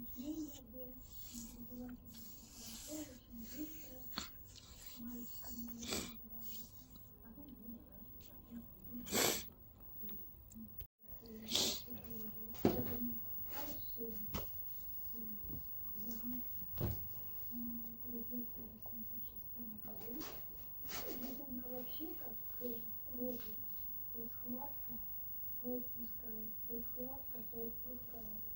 Родился в 86 году. Это она вообще как робот. То есть хватка, то отпускает, то есть хватка, то отпускает.